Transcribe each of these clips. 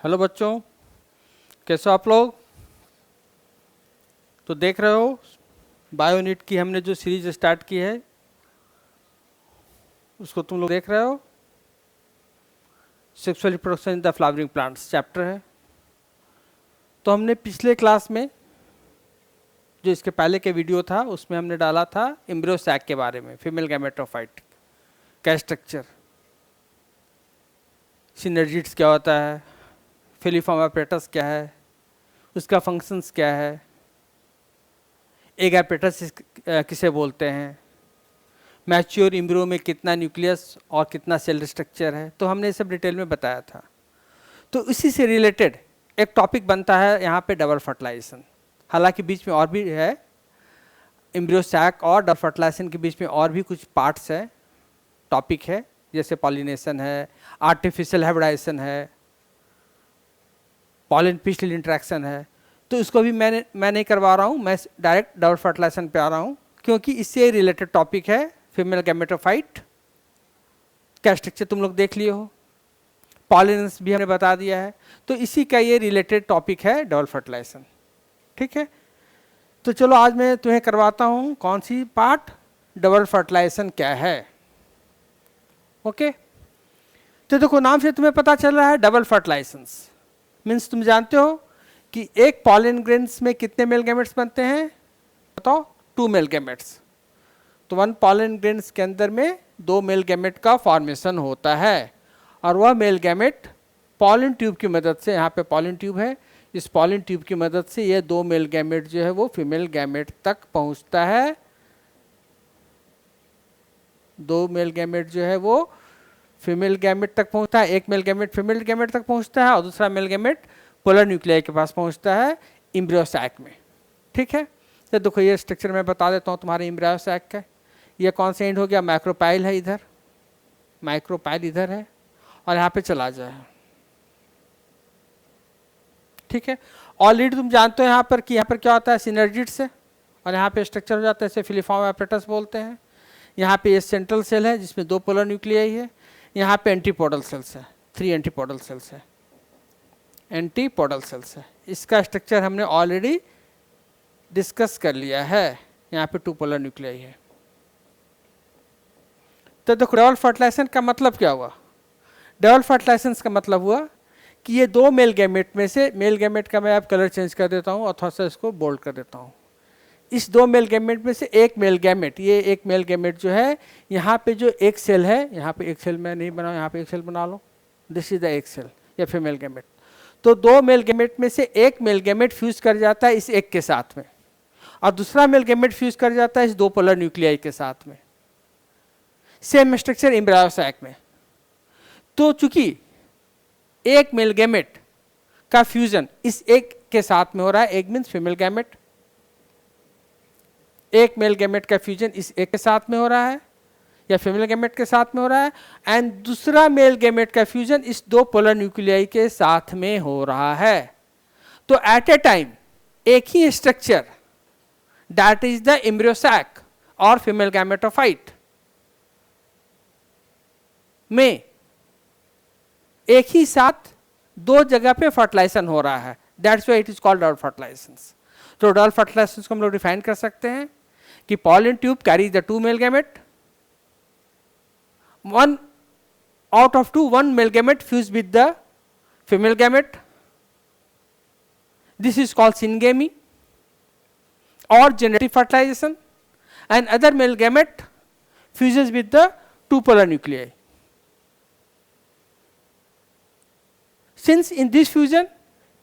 Hello बच्चों, कैसे हो आप लोग। तो देख रहे हो बायोनिट की हमने जो सीरीज स्टार्ट की है उसको तुम लोग देख रहे हो। Sexual reproduction in the flowering plants chapter है। तो हमने पिछले क्लास में जो इसके पहले के वीडियो था उसमें हमने डाला था एम्ब्रियो सैक के बारे में, फीमेल गैमेटोफाइट का स्ट्रक्चर, सिनर्जिड्स क्या होता है, फिलीफॉर्म एपरेटस क्या है, उसका फंक्शंस क्या है, एग एपरेटस किसे बोलते हैं, मैच्योर एम्ब्रियो में कितना न्यूक्लियस और कितना सेल स्ट्रक्चर है। तो हमने ये सब डिटेल में बताया था। तो इसी से रिलेटेड एक टॉपिक बनता है यहाँ पे डबल फर्टिलाइजेशन। हालांकि बीच में और भी है, एम्ब्रियो सैक और डबल फर्टिलाइजेशन के बीच में और भी कुछ पार्ट्स है, टॉपिक है, जैसे पॉलिनेशन है, आर्टिफिशियल हाइब्रिडाइजेशन है, पॉलिन पिस्टिल इंटरेक्शन है। तो इसको भी मैं नहीं करवा रहा हूँ, मैं डायरेक्ट डबल फर्टिलाइजेशन पे आ रहा हूँ, क्योंकि इससे रिलेटेड टॉपिक है। फीमेल गैमेटोफाइट का स्ट्रक्चर तुम लोग देख लिए हो, पॉलिनेंस भी हमने बता दिया है। तो इसी का ये रिलेटेड टॉपिक है डबल फर्टिलाइजेशन। ठीक है, तो चलो आज मैं तुम्हें करवाता हूँ कौन सी पार्ट, डबल फर्टिलाइजेशन क्या है। ओके, तो देखो नाम से तुम्हें पता चल रहा है डबल फर्टिलाइजेशन मीन्स तुम जानते हो कि एक पॉलन ग्रेन्स में कितने मेल गैमेट्स बनते हैं, बताओ, 2 मेल गैमेट्स। तो 1 पॉलन ग्रेन्स के अंदर में 2 मेल गैमेट का फॉर्मेशन होता है, और वह मेल गैमेट पॉलन ट्यूब की मदद से, यहाँ पे पॉलन ट्यूब है, इस पॉलन ट्यूब की मदद से ये 2 मेल गैमेट जो है वो फीमेल गैमेट तक पहुँचता है। 2 मेल गैमेट जो है वो फीमेल गैमेट तक पहुँचता है। एक मेल गैमेट फीमेल गैमेट तक पहुँचता है और दूसरा मेल गैमेट पोलर न्यूक्लियाई के पास पहुँचता है एम्ब्रियो सैक में। ठीक है, तो देखो ये स्ट्रक्चर मैं बता देता हूँ तुम्हारे एम्ब्रियो सैक का। ये कौन सा एंड हो गया, माइक्रोपाइल है इधर, माइक्रोपाइल इधर है, और यहाँ पे चला जाए। ठीक है, ऑलरेडी तुम जानते हो यहाँ पर कि यहाँ पर क्या होता है, सिनर्जिड्स है, और यहाँ पे स्ट्रक्चर हो जाता है, इसे फिलीफॉर्म एपरेटस बोलते हैं। यहाँ पे ये सेंट्रल सेल है जिसमें 2 पोलर न्यूक्लियाई है। यहाँ पे एंटीपोडल सेल्स है, 3 एंटीपोडल सेल्स है, एंटीपोडल सेल्स है। इसका स्ट्रक्चर हमने ऑलरेडी डिस्कस कर लिया है। यहाँ पे 2 पोलर न्यूक्लियाई है। तो देखो डबल फर्टिलाइजेशन का मतलब क्या हुआ, डबल फर्टिलाइजेशन का मतलब हुआ कि ये 2 मेल गैमेट में से, मेल गैमेट का मैं अब कलर चेंज कर देता हूँ अथवा से इसको बोल्ड कर देता हूँ, इस 2 मेल गैमेट में से एक मेल गैमेट, ये एक मेल गैमेट जो है, यहाँ पे जो एक सेल है, यहाँ पे एक सेल मैं नहीं बनाऊँ, यहाँ पे एक सेल बना लो, दिस इज द एक सेल, या फीमेल गैमेट। तो 2 मेल गैमेट में से एक मेल गैमेट फ्यूज कर जाता है इस एक के साथ में, और दूसरा मेल गैमेट फ्यूज कर जाता है इस 2 पोलर न्यूक्लियाई के साथ में। सेम स्ट्रक्चर एम्ब्रियो सैक में। तो चूंकि एक मेल गैमेट का फ्यूजन इस एक के साथ में हो रहा है, एक मीन्स फीमेल गैमेट, एक मेल गैमेट का फ्यूजन इस एक के साथ में हो रहा है या फीमेल गैमेट के साथ में हो रहा है, एंड दूसरा मेल गैमेट का फ्यूजन इस 2 पोलर न्यूक्लियाई के साथ में हो रहा है। तो एट ए टाइम एक ही structure, that is the embryo sac और फीमेल गैमेटोफाइट में एक ही साथ 2 जगह पे फर्टिलाइजेशन हो रहा है, that's why it is called double fertilization. तो डबल फर्टिलाइजेशन को हम लोग डिफाइन कर सकते हैं कि pollen tube carries the 2 male gamete, 1 out of 2, 1 male gamete fused with the female gamete. This is called syngamy or genetic fertilization, and other male gamete fuses with the 2 polar nuclei. Since in this fusion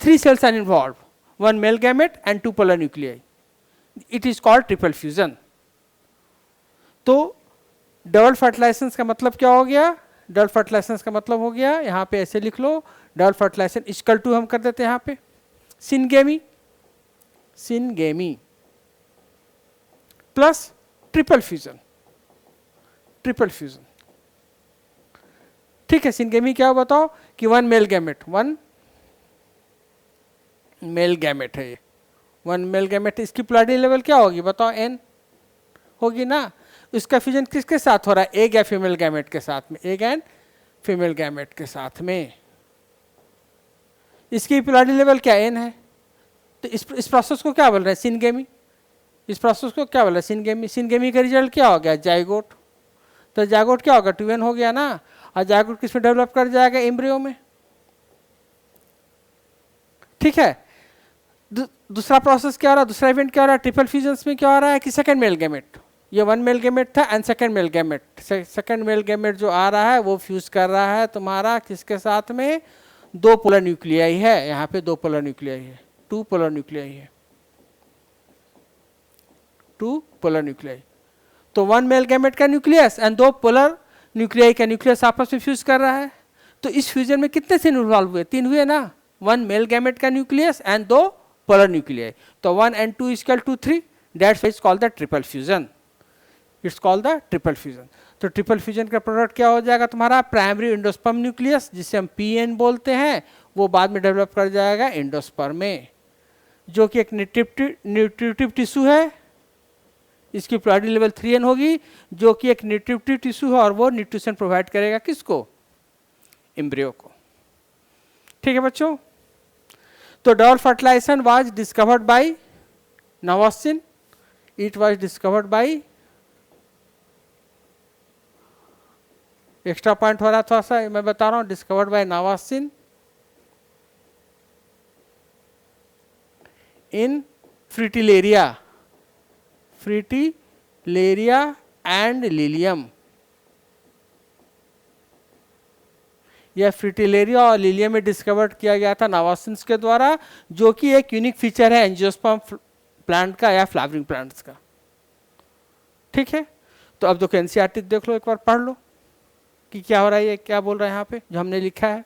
3 cells are involved, 1 male gamete and 2 polar nuclei, it is called triple fusion. तो double fertilisation का मतलब क्या हो गया, double fertilisation का मतलब हो गया, यहाँ पे ऐसे लिख लो, डबल फर्टिलाइजेशन इक्वल टू हम कर देते हैं यहाँ पे syngamy, syngamy plus triple fusion, triple fusion. ठीक है, सिनगेमी क्या हो बताओ कि 1 मेल गैमेट, 1 मेल गैमेट है ये, 1 मेल गैमेट, इसकी पोलैरिटी लेवल क्या होगी बताओ, n होगी ना। इसका फ्यूजन किसके साथ हो रहा है, एग या फीमेल गैमेट के साथ में, एग एंड फीमेल गैमेट के साथ में। इसकी प्योरिटी लेवल क्या n है, तो इस प्रोसेस को क्या बोल रहे हैं, सिनगेमी। इस प्रोसेस को क्या बोल रहे हैं, सिनगेमी। सिनगेमी का रिजल्ट क्या हो गया, जाइगोट। तो जाइगोट क्या होगा, 2n हो गया ना, और जाइगोट किसमें डेवलप कर जाएगा, एम्ब्रियो में। ठीक है। दूसरा प्रोसेस क्या हो रहा है, दूसरा इवेंट क्या हो रहा है, ट्रिपल फ्यूजन्स में क्या हो रहा है कि सेकंड मेल गैमेट, ये 1 मेल गैमेट था and second male gamete, second mail gamete जो आ रहा है वो फ्यूज कर रहा है तुम्हारा किसके साथ में, 2 पोलर न्यूक्लियाई है, यहाँ पे 2 पोलर न्यूक्लियाई है, 2 पोलर न्यूक्लियाई है, 2 पोलर न्यूक्लियाई। तो 1 मेल गैमेट का न्यूक्लियस एंड 2 पोलर न्यूक्लियाई का न्यूक्लियस आपस में फ्यूज कर रहा है। तो इस फ्यूजन में कितने से इन्वॉल्व हुए, 3 हुए ना, 1 मेल गैमेट का nucleus and 2 polar nuclei. So 1 and 2 is equal to 3. That's why it's called the triple fusion. It's called the triple fusion. तो ट्रिपल फ्यूजन का प्रोडक्ट क्या हो जाएगा तुम्हारा, प्राइमरी एंडोस्पर्म न्यूक्लियस जिसे हम PN बोलते हैं, वो बाद में डेवलप कर जाएगा एंडोस्पर्म में, जो कि एक न्यूट्रिटिव टिश्यू है। इसकी प्योरिटी लेवल 3n होगी, जो कि एक न्यूट्रिटिव टिश्यू है और वो न्यूट्रिशन प्रोवाइड करेगा किसको, एम्ब्रियो को। ठीक है बच्चों। तो double fertilization was discovered by Nawaschin, it was discovered by, extra point हो रहा थोड़ा सा, मैं बता रहा हूं, discovered by Nawaschin in Fritillaria, Fritillaria and Lilium. यह फ्रिटिलेरिया और लिलियम में डिस्कवर किया गया था नवासिन्स के द्वारा, जो कि एक यूनिक फीचर है एंजियोस्पर्म प्लांट का या फ्लावरिंग प्लांट्स का। ठीक है। तो अब देखो एनसीईआरटी देख लो, एक बार पढ़ लो कि क्या हो रहा है, ये क्या बोल रहा है यहाँ पे जो हमने लिखा है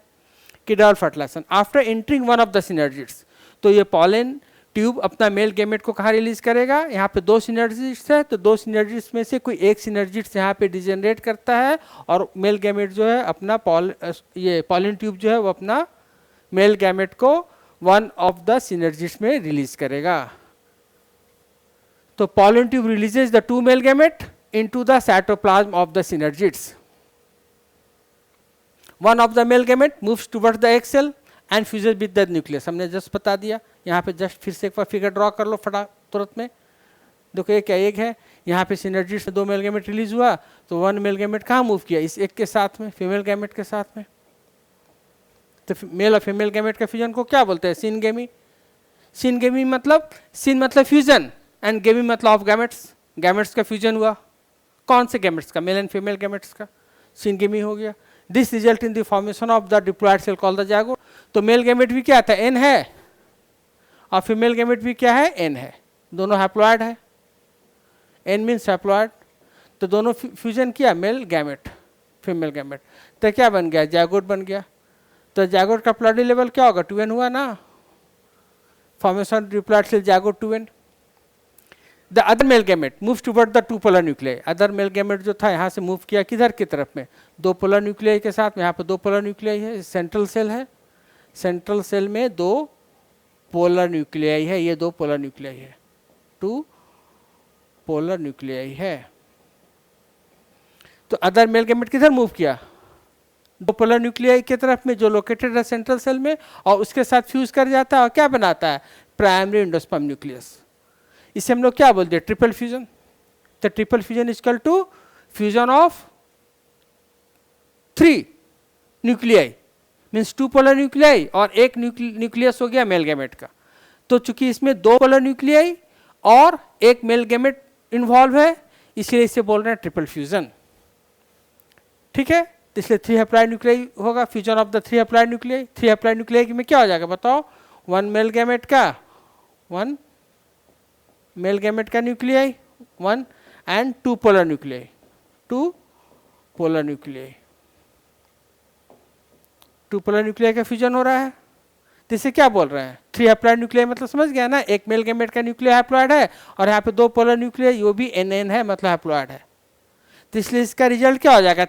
कि double fertilization after entering one of the synergids. तो ये पॉलन ट्यूब अपना मेल गैमेट को कहाँ रिलीज करेगा, यहाँ पे 2 सिनर्जिड्स है, तो 2 सिनर्जिड्स में से कोई एक सिनर्जिड्स यहाँ पे डिजेनरेट करता है और मेल गैमेट जो है अपना ये पॉलन ट्यूब जो है वो अपना मेल गैमेट को वन ऑफ द सिनर्जिड्स में रिलीज करेगा। तो pollen tube releases the 2 male gamete into the cytoplasm of the synergids. One of the male gamete moves towards the egg cell and fuses with the nucleus. हमने just बता दिया, यहाँ पे just फिर से एक बार फिगर ड्रॉ कर लो फटा तुरंत में। देखो ये क्या एग है, यहाँ पे सिनर्जिड से 2 मेल गैमेट रिलीज हुआ, तो 1 मेल गैमेट कहाँ मूव किया, इस एग के साथ में, फीमेल गैमेट के साथ में। तो मेल और फीमेल गैमेट का फ्यूजन को क्या बोलते हैं, सिनगेमी। सिनगेमी मतलब, सिन मतलब फ्यूजन एंड गेमी मतलब ऑफ गैमेट्स, गैमेट्स का फ्यूजन हुआ। कौन से गैमेट्स का, मेल एंड फीमेल गैमेट्स का, सिनगेमी हो गया। This result in the formation of the diploid cell called the zygote. तो मेल गैमेट भी क्या था, n है, और फीमेल गैमेट भी क्या है, n है, दोनों हैप्लॉयड है, n मीन्स हैप्लॉयड। तो दोनों फ्यूजन किया, मेल गैमेट फीमेल गैमेट, तो क्या बन गया, जाइगोट बन गया। तो जाइगोट का प्लॉयड लेवल क्या होगा, 2n हुआ ना, formation diploid cell zygote 2n। The other male gamete move toward the 2 polar nuclei. Other male gamete जो था यहाँ से मूव किया किधर की तरफ में, 2 पोलर न्यूक्लियाई के साथ में। यहाँ पे 2 पोलर न्यूक्लियाई है, सेंट्रल सेल है, सेंट्रल सेल में 2 पोलर न्यूक्लियाई है, ये 2 पोलर न्यूक्लियाई है, 2 पोलर न्यूक्लियाई है। तो अदर मेल गैमेट किधर मूव किया, 2 पोलर न्यूक्लियाई की तरफ में जो लोकेटेड है सेंट्रल सेल में, और उसके साथ फ्यूज कर जाता है और क्या बनाता है, प्राइमरी एंडोस्पर्म न्यूक्लियस। इसे हम लोग क्या बोलते हैं, ट्रिपल फ्यूजन। तो triple fusion equal to fusion of 3 nuclei, means 2 polar nuclei और एक न्यूक्लियस हो गया मेल गैमेट का। तो चूंकि इसमें 2 पोलर न्यूक्लियाई और एक मेल गैमेट इन्वॉल्व है, इसलिए इसे बोल रहे हैं ट्रिपल फ्यूजन। ठीक है। तो इसलिए 3 हैप्लॉयड न्यूक्लियाई होगा, fusion of the 3 haploid nuclei. 3 haploid nuclei में क्या हो जाएगा बताओ, 1 मेल गैमेट का, 1 मेल गैमेट का nuclei 1 and 2 polar nuclei, 2 polar nuclei, 2 polar nuclei का फ्यूजन हो रहा है। तो इसे क्या बोल रहे हैं, 3 हैप्लॉयड न्यूक्लियाई, मतलब समझ गया ना, एक मेल गैमेट का न्यूक्लियाई हैप्लॉयड है और यहाँ पे 2 पोलर न्यूक्लियाई, वो भी NN है, मतलब हैप्लॉयड है। तो इसलिए इसका रिजल्ट क्या हो जाएगा,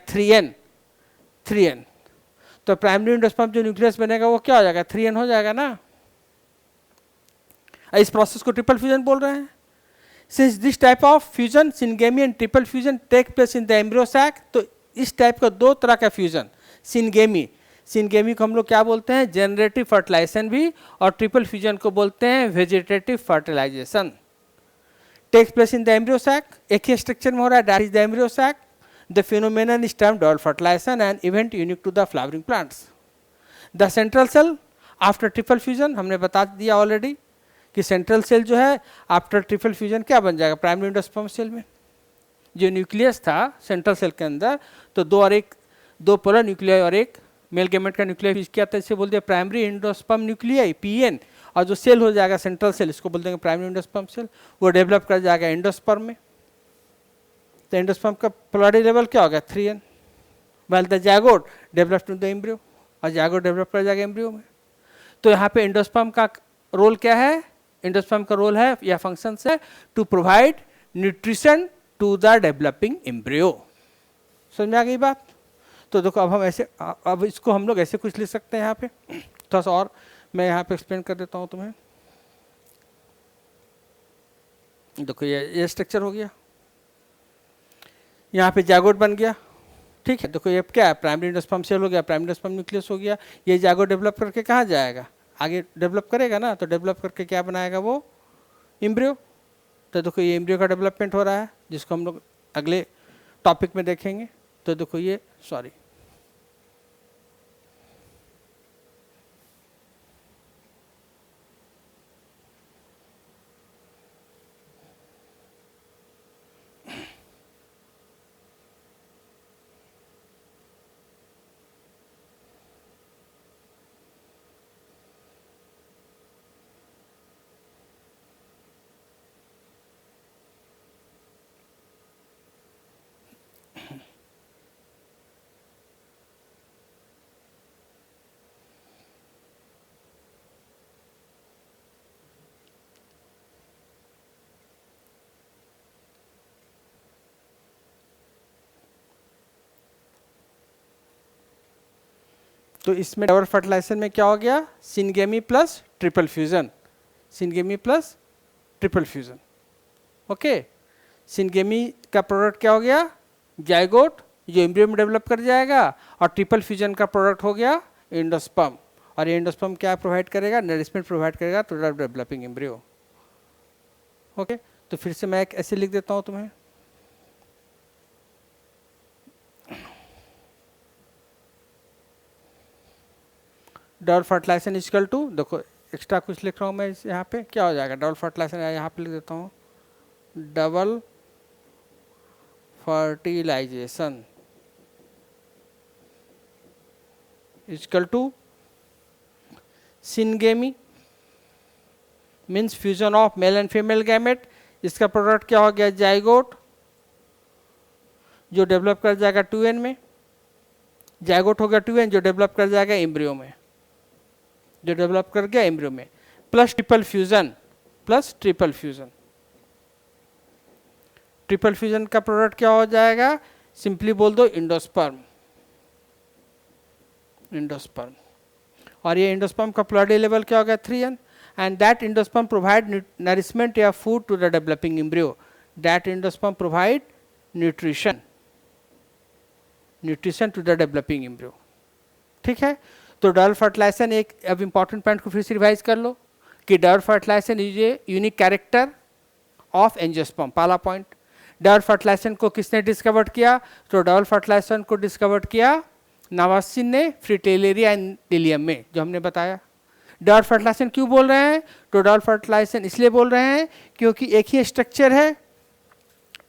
3n। तो प्राइमरी एंडोस्पर्म जो न्यूक्लियस बनेगा वो क्या हो जाएगा, 3n हो जाएगा ना। इस प्रोसेस को ट्रिपल फ्यूजन बोल रहे हैं। Since this type of fusion, syngamy and triple fusion take place in the embryo sac, तो इस टाइप का 2 तरह का फ्यूजन, सिनगेमी, सिनगेमी को हम लोग क्या बोलते हैं, जनरेटिव फर्टिलाइजेशन भी, और ट्रिपल फ्यूजन को बोलते हैं vegetative fertilization. Takes place in the embryo sac, एक ही स्ट्रक्चर में हो रहा है, that is the embryo sac. The phenomenon is termed double fertilization and event unique to the flowering plants. The central cell after triple fusion, हमने बता दिया already कि सेंट्रल सेल जो है आफ्टर ट्रिपल फ्यूजन क्या बन जाएगा, प्राइमरी एंडोस्पर्म सेल में। जो न्यूक्लियस था सेंट्रल सेल के अंदर, तो दो पोलर न्यूक्लियाई और एक मेल गैमेट का न्यूक्लियाई फ्यूज किया था, इसे बोल दिया प्राइमरी एंडोस्पर्म न्यूक्लियाई पीएन। और जो सेल हो जाएगा सेंट्रल सेल, इसको बोल देंगे प्राइमरी एंडोस्पर्म सेल, वो डेवलप कर जाएगा एंडोस्पर्म में। तो एंडोस्पर्म का पोलैरिटी लेवल क्या हो गया 3n। Well the zygote develop to the embryo, और जायगोट डेवलप कर जाएगा एम्ब्रियो में। तो यहाँ पे एंडोस्पर्म का रोल क्या है, एंडोस्पर्म का रोल है या फंक्शन है to provide nutrition to the developing embryo. समझ में आ गई बात। तो देखो अब हम ऐसे, अब इसको हम लोग ऐसे कुछ लिख सकते हैं यहाँ पे, थोड़ा सा और मैं यहाँ पे एक्सप्लेन कर देता हूँ तुम्हें। देखो ये स्ट्रक्चर हो गया, यहाँ पे जायगोट बन गया, ठीक है। देखो ये क्या है, प्राइमरी एंडोस्पर्म सेल हो गया, प्राइमरी एंडोस्पर्म न्यूक्लियस हो गया। ये जायगोट डेवलप करके कहाँ जाएगा, आगे डेवलप करेगा ना, तो डेवलप करके क्या बनाएगा वो एम्ब्रियो। तो देखो ये एम्ब्रियो का डेवलपमेंट हो रहा है, जिसको हम लोग अगले टॉपिक में देखेंगे। तो देखो ये सॉरी तो इसमें डबल फर्टिलाइजेशन में क्या हो गया, syngamy plus triple fusion, syngamy plus triple fusion. Okay, syngamy का प्रोडक्ट क्या हो गया, जायगोट जो एम्ब्रियो में डेवलप कर जाएगा, और ट्रिपल फ्यूजन का प्रोडक्ट हो गया एंडोस्पर्म। और ये एंडोस्पर्म क्या प्रोवाइड करेगा, नरिशमेंट प्रोवाइड करेगा to the developing embryo. Okay, तो फिर से मैं एक ऐसे लिख देता हूँ तुम्हें, डबल फर्टिलाइजेशन इक्वल टू, देखो एक्स्ट्रा कुछ लिख रहा हूँ मैं यहाँ पे, क्या हो जाएगा डबल फर्टिलाइजेशन, यहाँ पे लिख देता हूँ double fertilization equal to syngamy means fusion of male and female gamete. इसका प्रोडक्ट क्या हो गया, जायगोट जो डेवलप कर जाएगा 2n में, जायगोट हो गया 2n जो डेवलप कर जाएगा एम्ब्रियो में, जो डेवलप कर गया एम्ब्रियो में, plus triple fusion, plus triple fusion. Triple fusion का प्रोडक्ट क्या हो जाएगा, सिंपली बोल दो एंडोस्पर्म, एंडोस्पर्म। और ये एंडोस्पर्म का पोलैरिटी लेवल क्या हो गया 3n, and that endosperm provide nourishment या food to the developing embryo, that endosperm provide nutrition, nutrition to the developing embryo. ठीक है, तो डबल फर्टिलाइजेशन एक, अब इंपॉर्टेंट पॉइंट को फिर से रिवाइज कर लो कि double fertilization is a unique character of angiosperm. पहला पॉइंट, डबल फर्टिलाइजेशन को किसने डिस्कवर किया, तो डबल फर्टिलाइजेशन को डिस्कवर किया नवासिन ने फ्रिटिलेरिया एंडिलियम में, जो हमने बताया। डबल फर्टिलाइजेशन क्यों बोल रहे हैं, तो डबल फर्टिलाइजेशन इसलिए बोल रहे हैं क्योंकि एक ही स्ट्रक्चर है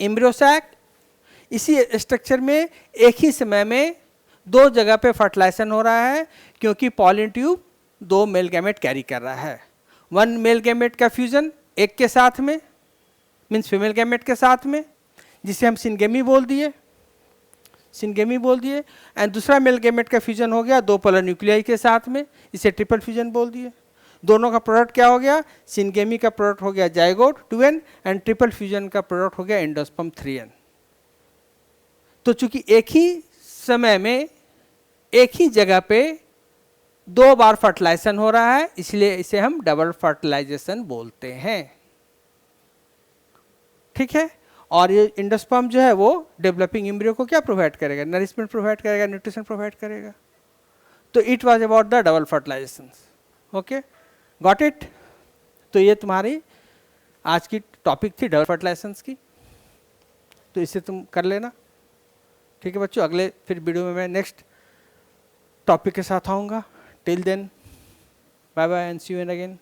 एम्ब्रियो सैक, इसी स्ट्रक्चर में एक ही समय में दो जगह पे फर्टिलाइजेशन हो रहा है, क्योंकि पॉलिन ट्यूब दो मेल गैमेट कैरी कर रहा है। वन मेल गैमेट का फ्यूजन एक के साथ में मीन्स फीमेल गैमेट के साथ में, जिसे हम सिनगेमी बोल दिए, सिनगेमी बोल दिए, एंड दूसरा मेल गैमेट का फ्यूजन हो गया दो पोलर न्यूक्लियाई के साथ में, इसे ट्रिपल फ्यूजन बोल दिए। दोनों का प्रोडक्ट क्या हो गया, सिनगेमी का प्रोडक्ट हो गया zygote 2n and triple fusion का प्रोडक्ट हो गया एंडोस्पर्म 3n। तो चूंकि एक ही समय में एक ही जगह पे दो बार फर्टिलाइजेशन हो रहा है, इसलिए इसे हम डबल फर्टिलाइजेशन बोलते हैं। ठीक है, और ये एंडोस्पर्म जो है वो डेवलपिंग एम्ब्रियो को क्या प्रोवाइड करेगा, नरिशमेंट प्रोवाइड करेगा, न्यूट्रिशन प्रोवाइड करेगा। तो it was about the double fertilization. Okay, got it. तो ये तुम्हारी आज की टॉपिक थी डबल फर्टिलाइजेशन की, तो इसे तुम कर लेना. ठीक है बच्चों, अगले फिर वीडियो में मैं नेक्स्ट टॉपिक के साथ आऊँगा. Till then, bye bye and see you again.